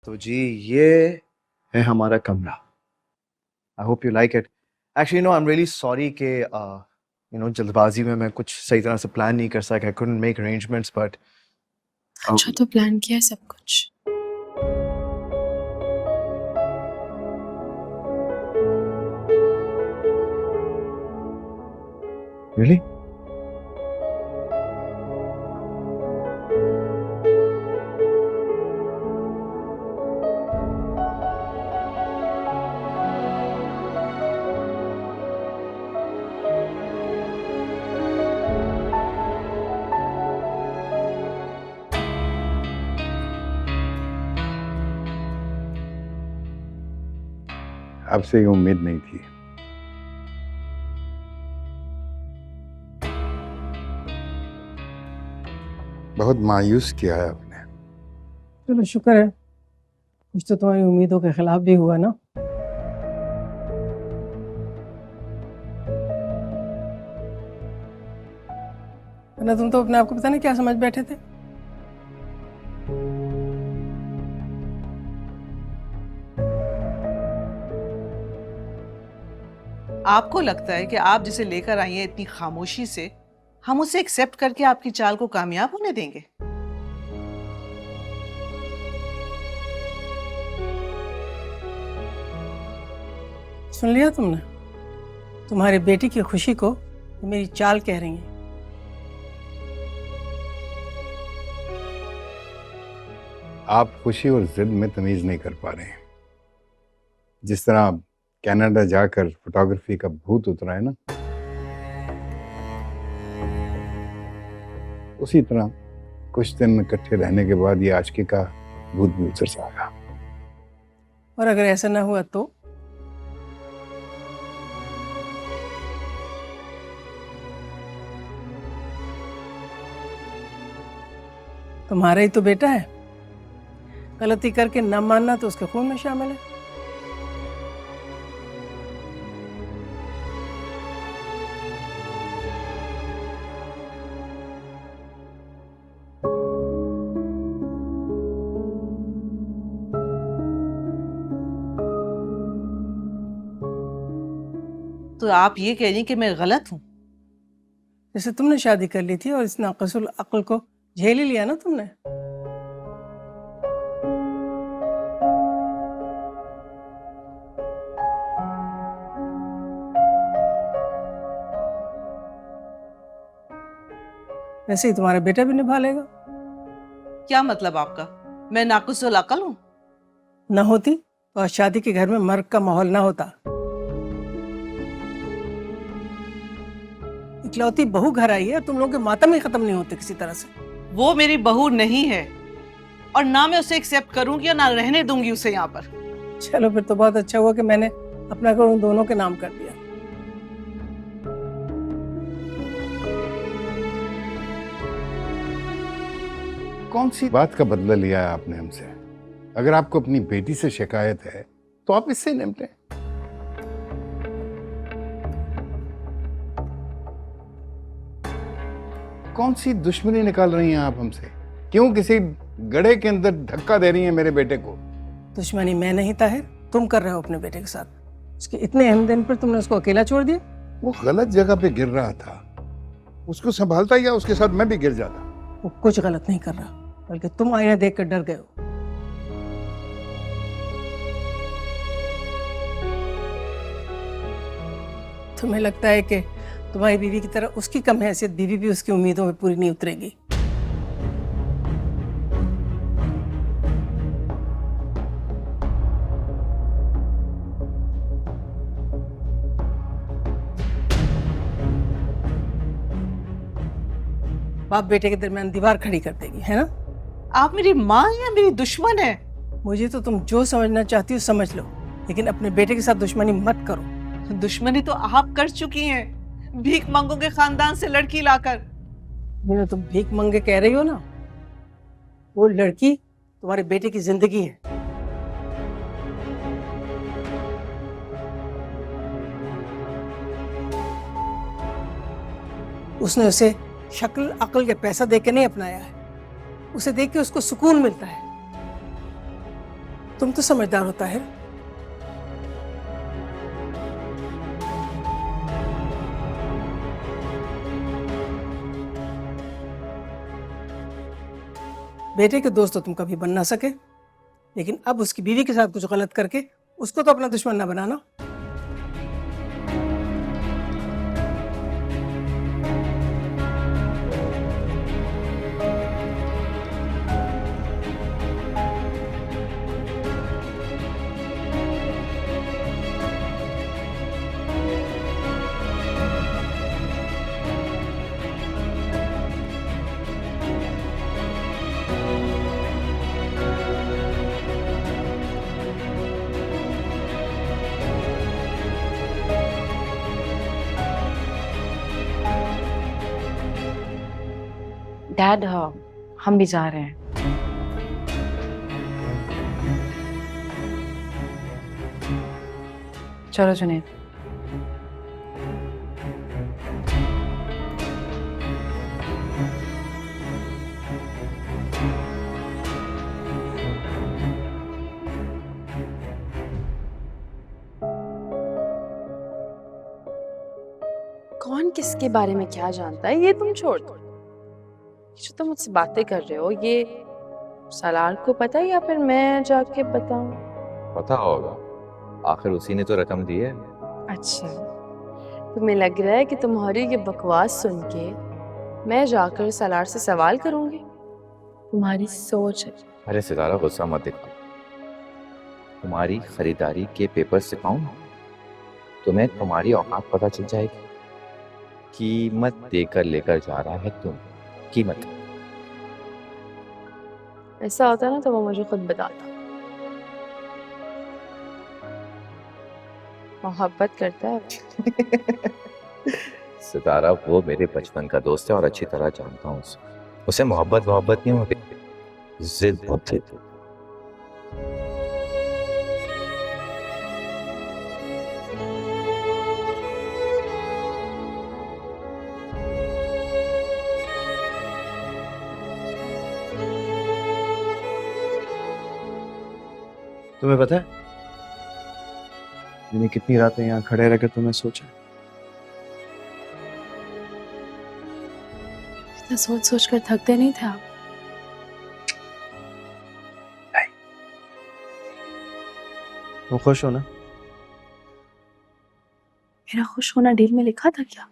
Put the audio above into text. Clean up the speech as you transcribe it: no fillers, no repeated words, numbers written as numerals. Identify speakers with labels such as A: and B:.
A: तो जी ये है हमारा कमरा। I hope you like it. Actually no I am really sorry कि जल्दबाजी में मैं कुछ सही तरह से प्लान नहीं कर सका। I couldn't make arrangements but
B: अच्छा तो प्लान किया है सब कुछ।
A: रियली
C: आपसे ये उम्मीद नहीं थी। बहुत मायूस किया है आपने।
D: चलो शुक्र है, कुछ तो तुम्हारी उम्मीदों के खिलाफ भी हुआ ना। वरना तुम तो अपने आप को पता नहीं क्या समझ बैठे थे।
E: आपको लगता है कि आप जिसे लेकर आई हैं इतनी खामोशी से, हम उसे एक्सेप्ट करके आपकी चाल को कामयाब होने देंगे?
D: सुन लिया तुमने? तुम्हारी बेटी की खुशी को मेरी चाल कह रही है।
C: आप खुशी और जिद में तमीज नहीं कर पा रहे हैं। जिस तरह कनाडा जाकर फोटोग्राफी का भूत उतरा है ना, उसी तरह कुछ दिन इकट्ठे रहने के बाद ये आशिकी का भूत भी उतर जाएगा।
D: और अगर ऐसा ना हुआ तो तुम्हारा ही तो बेटा है, गलती करके न मानना तो उसके खून में शामिल है।
E: तो आप ये कह रही हैं कि मैं गलत हूं?
D: जैसे तुमने शादी कर ली थी और इस नाक़िसुल अक्ल को झेल ही लिया ना तुमने। वैसे ही तुम्हारा बेटा भी निभा लेगा।
E: क्या मतलब आपका? मैं नाकुसुल अकल हूं?
D: न होती तो आज शादी के घर में मर्द का माहौल ना होता। इकलौती बहू घर आई है, तुम लोगों के मातम ही खत्म नहीं होते किसी तरह से।
E: वो मेरी बहू नहीं है और ना मैं उसे एक्सेप्ट करूंगी और ना रहने दूंगी उसे यहाँ पर।
D: चलो फिर तो बहुत अच्छा हुआ कि मैंने अपना घर उन दोनों के नाम कर दिया।
C: कौन सी बात का बदला लिया है आपने हमसे? अगर आपको अपनी बेटी से शिकायत है तो आप इससे निपटें। कौन सी दुश्मनी निकाल रही हैं आप हमसे? क्यों किसी गड्ढे के अंदर धक्का दे रही हैं मेरे बेटे को?
D: दुश्मनी मैं नहीं ताहिर, तुम कर रहे हो अपने बेटे के साथ। उसके इतने अहम दिन पर तुमने उसको अकेला छोड़ दिया।
C: वो गलत जगह पे गिर रहा था, उसको संभालता या उसके साथ मैं भी गिर जाता।
D: वो कुछ गलत नहीं कर रहा, बल्कि तुम आईना देख कर डर गए हो। तुम्हें लगता है कि तुम्हारी बीवी की तरह उसकी कम हैसियत बीवी भी उसकी उम्मीदों में पूरी नहीं उतरेगी। बाप बेटे के दरमियान दीवार खड़ी कर देगी, है ना?
E: आप मेरी माँ या मेरी दुश्मन है?
D: मुझे तो तुम जो समझना चाहती हो समझ लो, लेकिन अपने बेटे के साथ दुश्मनी मत करो।
E: दुश्मनी तो आप कर चुकी हैं, भीख मंगों के खानदान से लड़की लाकर।
D: जिन्हें तुम भीख मंगे कह रही हो ना, वो लड़की तुम्हारे बेटे की जिंदगी है। उसने उसे शक्ल अक्ल के पैसा देके नहीं अपनाया है, उसे देख के उसको सुकून मिलता है। तुम तो समझदार होता है। बेटे के दोस्त तो तुम कभी बन ना सके, लेकिन अब उसकी बीवी के साथ कुछ गलत करके उसको तो अपना दुश्मन ना बनाना।
F: डैड, हम भी जा रहे हैं। चलो जुनैद।
B: कौन किसके बारे में क्या जानता है ये तुम छोड़ दो। जो तुम मुझसे बातें कर रहे हो ये सलार को पता है या फिर मैं जाके बताऊं?
G: पता होगा, आखिर उसी ने तो रकम दी है।
B: अच्छा, तुम्हें लग रहा है कि तुम्हारी ये बकवास सुन के मैं जाकर सलार से सवाल करूंगी? तुम्हारी सोच है।
G: अरे सितारा, गुस्सा मत दिखाओ। तुम्हारी खरीदारी के पेपर सिखाऊं ना, तुम्हें तुम्हारी औकात पता चल जाएगी। कीमत देकर लेकर जा रहा है तुम, कीमत।
B: ऐसा होता ना तो वो मुझे खुद बताता। मोहब्बत करता है।
G: सितारा, वो मेरे बचपन का दोस्त है और अच्छी तरह जानता हूँ उसे। उसे मोहब्बत नहीं होती, जिद होती।
A: तुम्हें पता है मैंने कितनी रातें यहाँ खड़े रहकर तुम्हें सोचा।
B: इतना सोच सोच कर थकते नहीं थे आप?
A: तुम खुश हो ना?
B: मेरा खुश होना डील में लिखा था क्या?